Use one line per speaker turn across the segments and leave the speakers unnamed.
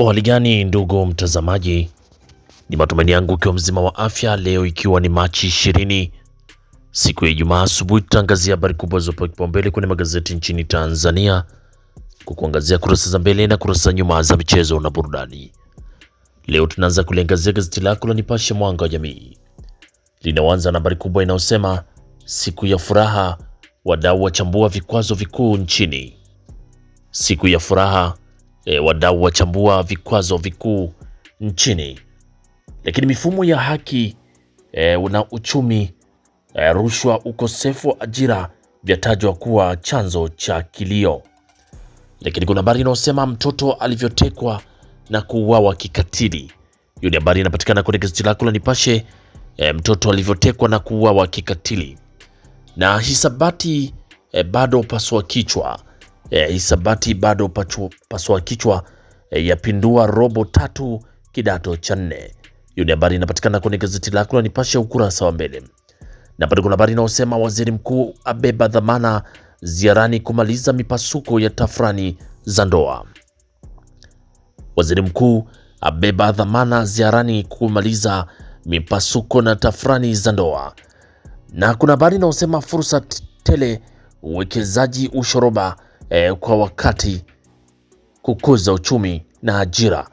Hali gani ndugu mtazamaji, ni matumaini yangu ukiwa mzima wa afya. Leo ikiwa ni Machi 20 siku ya Ijumaa asubuhi, tutaangazia habari kubwa zopewa kipaumbele kwenye magazeti nchini Tanzania, kukuangazia kurasa za mbele na kurasa za nyuma za michezo na burudani. Leo tunaanza kuliangazia gazeti lako la Nipashe Mwanga wa Jamii. Linaanza na habari kubwa inayosema siku ya furaha, wadau wachambua vikwazo vikuu nchini. Siku ya furaha, wadau wachambua vikwazo vikuu nchini. Lakini mifumo ya haki na uchumi, rushwa, ukosefu wa ajira vyatajwa kuwa chanzo cha kilio. Lakini kuna habari inayosema mtoto alivyotekwa na kuuawa kikatili. Hiyo ni habari inapatikana kwenye gazeti lako la Nipashe, mtoto alivyotekwa na kuuawa kikatili. Na hisabati bado pasua kichwa, hisabati bado pasua kichwa, yapindua robo tatu kidato cha 4. Hiyo ni habari inapatikana kwenye gazeti lako la Nipashe ukurasa wa mbele. Na bado kuna habari inayosema waziri mkuu abeba dhamana ziarani kumaliza mipasuko ya tafrani za ndoa. Waziri mkuu abeba dhamana ziarani kumaliza mipasuko na tafrani za ndoa. Na kuna habari inayosema fursa tele uwekezaji ushoroba kwa wakati kukuza uchumi na ajira.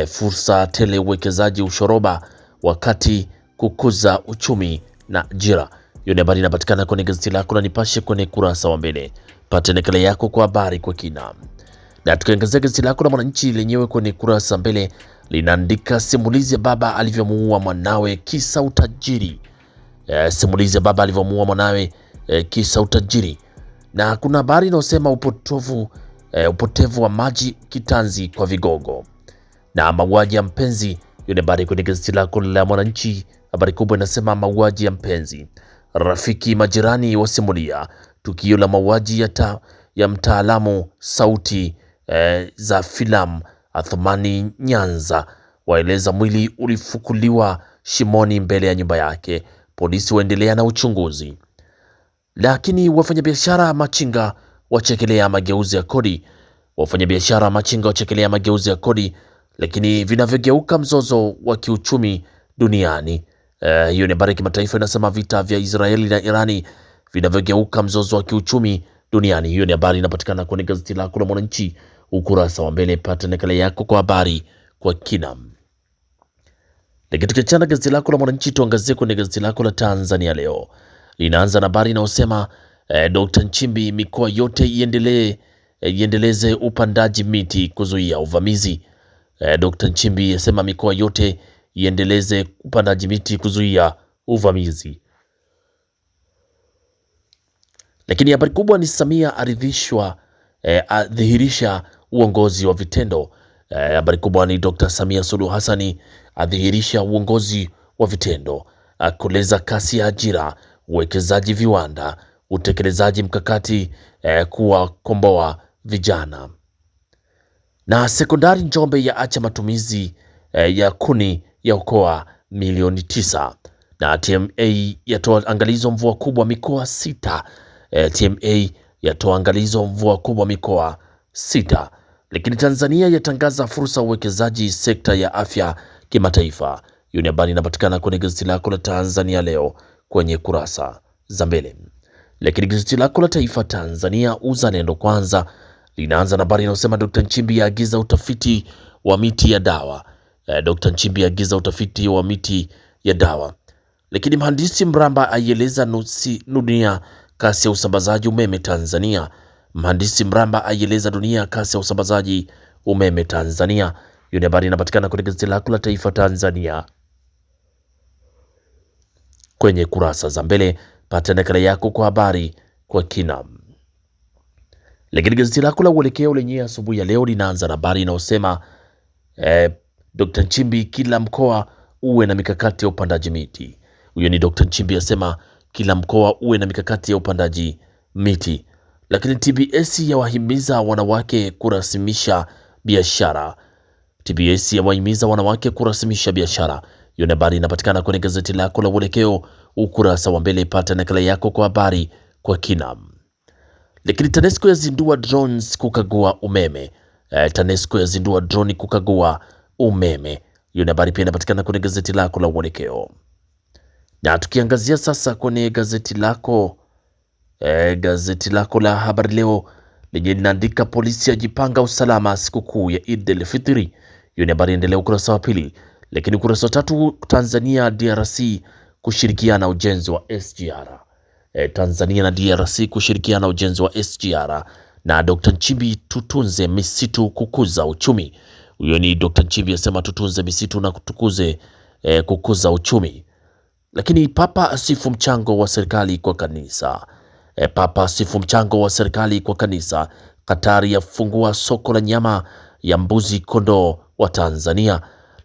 Fursa tele uwekezaji ushoroba wakati kukuza uchumi na ajira. Hiyo ni habari inapatikana kwenye gazeti lako la Nipashe kwenye kurasa wa mbele. Pata nakala yako kwa habari kwa kina. Na tukiangazia gazeti lako la Mwananchi lenyewe kwenye kurasa mbele linaandika simulizi ya baba alivyomuua mwanawe kisa utajiri. Simulizi ya baba alivyomuua mwanawe kisa utajiri. Na kuna habari inayosema upotevu wa maji kitanzi kwa vigogo na mauaji ya mpenzi. Hiyo ni habari kwenye gazeti lako la Mwananchi. Habari kubwa inasema mauaji ya mpenzi, rafiki majirani wasimulia tukio la mauaji ya mtaalamu sauti za filamu Athumani Nyanza, waeleza mwili ulifukuliwa shimoni mbele ya nyumba yake, polisi waendelea na uchunguzi. Lakini wafanyabiashara machinga wachekelea mageuzi ya kodi, wafanyabiashara machinga wachekelea mageuzi ya kodi. Lakini vinavyogeuka mzozo wa kiuchumi duniani. Hiyo ni habari ya kimataifa inasema vita vya Israeli na Irani vinavyogeuka mzozo wa kiuchumi duniani. Hiyo ni habari inapatikana kwenye gazeti lako la Mwananchi ukurasa wa mbele. Pata nakala yako kwa habari kwa kina. Lakini tukiachana gazeti lako la Mwananchi, tuangazie kwenye gazeti lako la Tanzania Leo. Linaanza na habari inayosema Dr. Nchimbi, mikoa yote iendeleze upandaji miti kuzuia uvamizi. Dr. Nchimbi asema mikoa yote iendeleze upandaji miti kuzuia uvamizi. Lakini habari kubwa ni Samia adhihirisha uongozi wa vitendo. Habari kubwa ni Dr. Samia Suluhu Hassani adhihirisha uongozi wa vitendo, akoleza kasi ya ajira, uwekezaji viwanda, utekelezaji mkakati kuwakomboa vijana. Na sekondari Njombe ya acha matumizi ya kuni ya okoa milioni 9. Na TMA yatoa angalizo mvua kubwa mikoa 6. TMA yatoa angalizo mvua kubwa mikoa 6. Lakini Tanzania yatangaza fursa uwekezaji sekta ya afya kimataifa. Hiyo ni habari inapatikana kwenye gazeti lako la Tanzania Leo kwenye kurasa za mbele. Lakini gazeti lako la Taifa Tanzania Uzalendo Kwanza linaanza na habari inayosema Dr. Nchimbi yaagiza utafiti wa miti ya dawa. Dr. Nchimbi yaagiza utafiti wa miti ya dawa. Lakini mhandisi Mramba aieleza dunia kasi ya usambazaji umeme Tanzania. Mhandisi Mramba aieleza dunia kasi ya usambazaji umeme Tanzania. Hiyo ni habari inapatikana kwenye gazeti lako la Taifa Tanzania kwenye kurasa za mbele. Pata nakala yako kwa habari kwa kina. Lakini gazeti lako la Uelekeo lenye asubuhi ya leo linaanza na habari inayosema Dr. Nchimbi, kila mkoa uwe na mikakati ya upandaji miti. Huyo ni Dr. Nchimbi asema kila mkoa uwe na mikakati ya upandaji miti. Lakini TBS yawahimiza wanawake kurasimisha biashara. TBS yawahimiza wanawake kurasimisha biashara. Hiyo ni habari inapatikana kwenye gazeti lako la Uelekeo ukurasa wa mbele. Pata nakala yako kwa habari kwa kina. Lakini TANESCO yazindua drones kukagua umeme. TANESCO yazindua droni kukagua umeme. Hiyo ni habari pia inapatikana kwenye gazeti lako la Uelekeo. Na tukiangazia sasa kwenye gazeti lako la Habari Leo lenye linaandika polisi yajipanga usalama sikukuu ya Eid al-Fitr. Hiyo ni habari endelea ukurasa wa pili. Lakini ukurasa wa tatu, Tanzania DRC kushirikiana ujenzi wa SGR. Tanzania na DRC kushirikiana ujenzi wa SGR. Na Dr. Nchimbi, tutunze misitu kukuza uchumi. Huyo ni Dr. Nchimbi asema tutunze misitu na kukuza uchumi. Lakini Papa asifu mchango wa serikali kwa kanisa. Papa asifu mchango wa serikali kwa kanisa. Katari yafungua soko la nyama ya mbuzi kondoo wa Tanzania.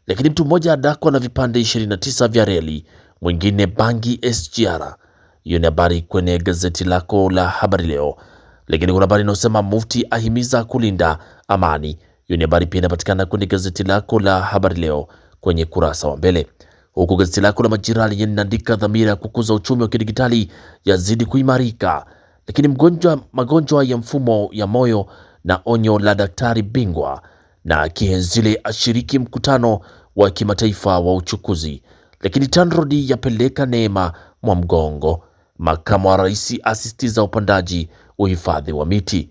Lakini mtu mmoja adakwa na vipande 29 vya reli, mwingine bangi SGR. Hiyo ni habari kwenye gazeti lako la Habari Leo. Lakini kuna habari inayosema mufti ahimiza kulinda amani. Hiyo ni habari pia inapatikana kwenye gazeti lako la Habari Leo kwenye kurasa wa mbele. Huku gazeti lako la Majira lenye linaandika dhamira ya kukuza uchumi wa kidigitali yazidi kuimarika. Lakini magonjwa ya mfumo ya moyo na onyo la daktari bingwa. Na Kihenzile ashiriki mkutano wa kimataifa wa uchukuzi. Lakini TANROADS yapeleka neema mwa mgongo. Makamu wa rais asisitiza upandaji uhifadhi wa miti.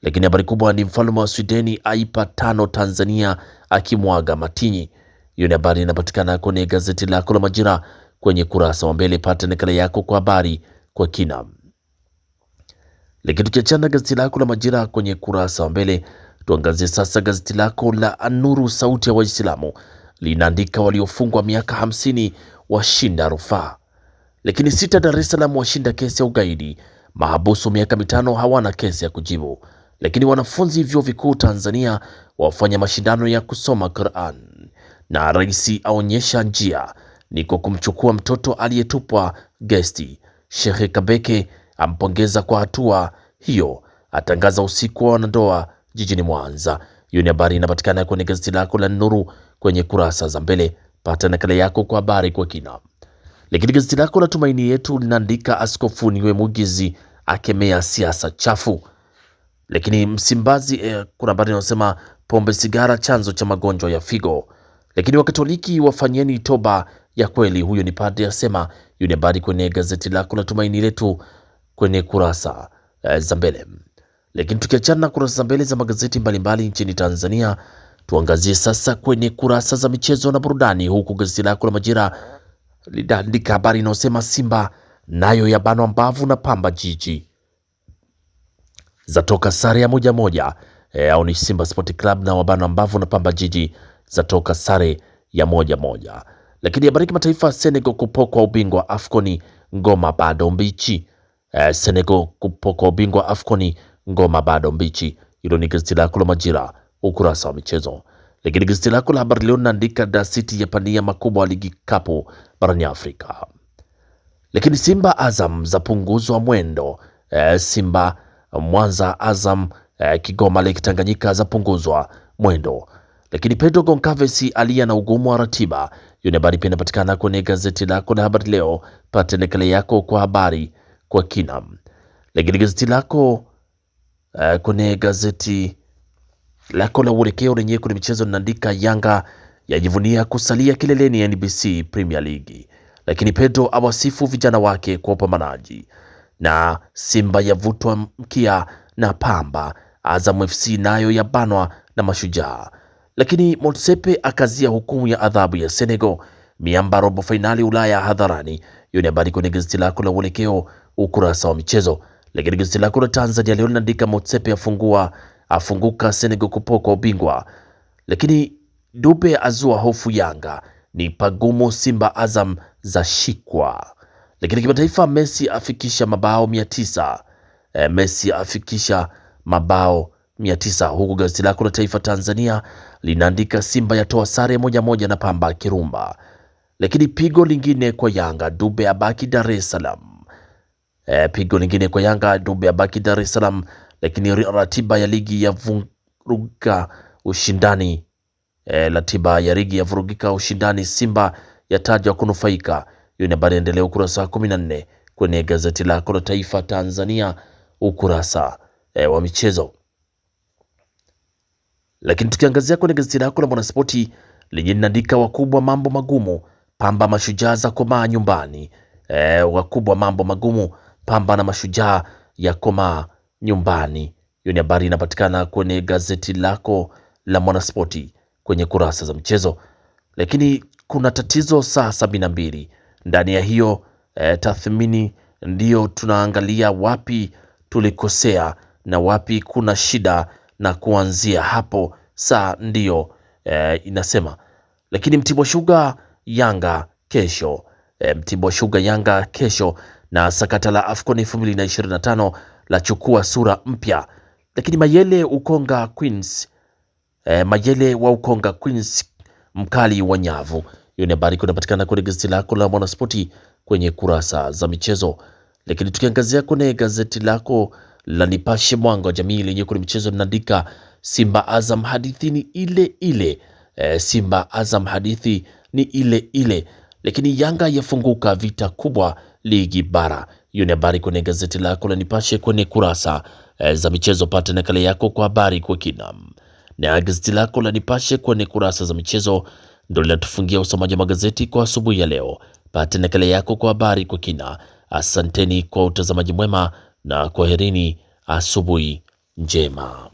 Lakini habari kubwa ni mfalme wa Swideni aipa 5 Tanzania akimwaga Matinyi. Hiyo ni habari inapatikana kwenye gazeti lako la Majira kwenye kurasa wa mbele. Pata nakala yako kwa habari kwa kina. Lakini tukiachana gazeti lako la Majira kwenye kurasa wa mbele, tuangazie sasa gazeti lako la Anuru sauti ya Waislamu linaandika waliofungwa miaka 50 washinda rufaa. Lakini 6 Dar es Salaam washinda kesi ya ugaidi. Mahabusu miaka 5 hawana kesi ya kujibu. Lakini wanafunzi vyuo vikuu Tanzania wafanya mashindano ya kusoma Qur'an. Na rais aonyesha njia ni kwa kumchukua mtoto aliyetupwa gesti. Sheikh Kabeke ampongeza kwa hatua hiyo, atangaza usiku wa wanandoa jijini Mwanza. Hiyo ni habari inapatikana kwenye gazeti lako la Nuru kwenye kurasa za mbele. Pata nakala yako kwa habari kwa kina. Lakini gazeti lako la Tumaini Yetu linaandika Askofu Niwemugizi akemea siasa chafu. Lakini Msimbazi kuna habari inasema pombe sigara chanzo cha magonjwa ya figo. Lakini Wakatoliki wafanyeni toba ya kweli, huyo ni padre asema. Hiyo ni habari kwenye gazeti lako la Tumaini Letu kwenye kurasa za mbele. Lakini tukiachana na kurasa za mbele za magazeti mbalimbali nchini Tanzania, tuangazie sasa kwenye kurasa za michezo na burudani, huku gazeti lako la Majira linaandika habari inayosema Simba nayo yabanwa mbavu na Pamba Jiji zatoka sare ya 1-1. Au ni Simba Sport Club na wabanwa mbavu na Pamba Jiji zatoka sare ya 1-1. Lakini habari kimataifa, Senegal kupokwa ubingwa Afconi, ngoma bado mbichi. Senegal kupokwa ubingwa Afconi, ngoma bado mbichi. Hilo ni gazeti lako la Majira ukurasa wa michezo. Lakini gazeti lako la Habari Leo linaandika Dar City yapania makubwa ligi kapu barani Afrika. Lakini Simba Azam zapunguzwa mwendo. Simba Mwanza, Azam Kigoma, Lake Tanganyika zapunguzwa mwendo. Lakini Pedro Goncalves alia na ugumu wa ratiba. Hiyo ni habari pia inapatikana kwenye gazeti lako la Habari Leo. Pata nakala yako kwa habari kwa kina. Lakini gazeti lako kwenye gazeti lako la Uelekeo lenyewe kwenye michezo linaandika Yanga yajivunia kusalia kileleni ya NBC Premier League. Lakini Pedro awasifu vijana wake kwa upambanaji. Na Simba yavutwa mkia na Pamba. Azam FC nayo yabanwa na Mashujaa. Lakini Motsepe akazia hukumu ya adhabu ya Senegal. Miamba robo fainali Ulaya hadharani. Hiyo ni habari kwenye gazeti lako la Uelekeo ukurasa wa michezo. Lakini gazeti lako la Tanzania Leo linaandika Motsepe afunguka Senegal kupokwa ubingwa. Lakini Dube azua hofu Yanga, ni pagumu Simba Azam za shikwa. Lakini kimataifa, Messi afikisha mabao 900. Messi afikisha mabao 900, huku gazeti lako la Taifa Tanzania linaandika Simba yatoa sare 1-1 na Pamba Kirumba. Lakini pigo lingine kwa Yanga, Dube abaki Dar es Salaam. Pigo lingine kwa Yanga, Dube abaki Dar es Salaam. Lakini ratiba ya ligi ya vuruga ushindani. Ratiba ya ligi ya vurugika ushindani, Simba yatajwa kunufaika. Hiyo ni habari endelea ukurasa wa 14 kwenye gazeti lako la Taifa Tanzania ukurasa wa michezo. Lakini tukiangazia kwenye gazeti lako la Mwanaspoti lenye linaandika wakubwa mambo magumu, Pamba mashujaa za komaa nyumbani. Wakubwa mambo magumu, Pamba na mashujaa ya komaa nyumbani. Hiyo ni habari inapatikana kwenye gazeti lako la Mwanaspoti kwenye kurasa za mchezo. Lakini kuna tatizo saa 72 ndani ya hiyo tathmini, ndiyo tunaangalia wapi tulikosea na wapi kuna shida, na kuanzia hapo saa ndiyo inasema. Lakini Mtibwa Sugar Yanga kesho, Mtibwa Sugar Yanga kesho, na sakata la AFCON 2025 la chukua sura mpya. Lakini Mayele Ukonga Queens, Mayele wa Ukonga Queens mkali wa nyavu. Hiyo ni habari kunapatikana kwenye gazeti lako la Mwanaspoti kwenye kurasa za michezo. Lakini tukiangazia kwenye gazeti lako la Nipashe Mwanga wa Jamii lenye kwenye michezo linaandika Simba Azam hadithi ni ile ile. Simba Azam hadithi ni ile ile. Lakini Yanga yafunguka vita kubwa ligi bara. Hiyo ni habari kwenye gazeti lako la Nipashe kwenye kurasa za michezo. Pata nakala yako kwa habari kwa kina. Na gazeti lako la Nipashe kwenye kurasa za michezo ndio linatufungia usomaji wa magazeti kwa asubuhi ya leo. Pata nakala yako kwa habari kwa kina. Asanteni kwa utazamaji mwema na kwaherini, asubuhi njema.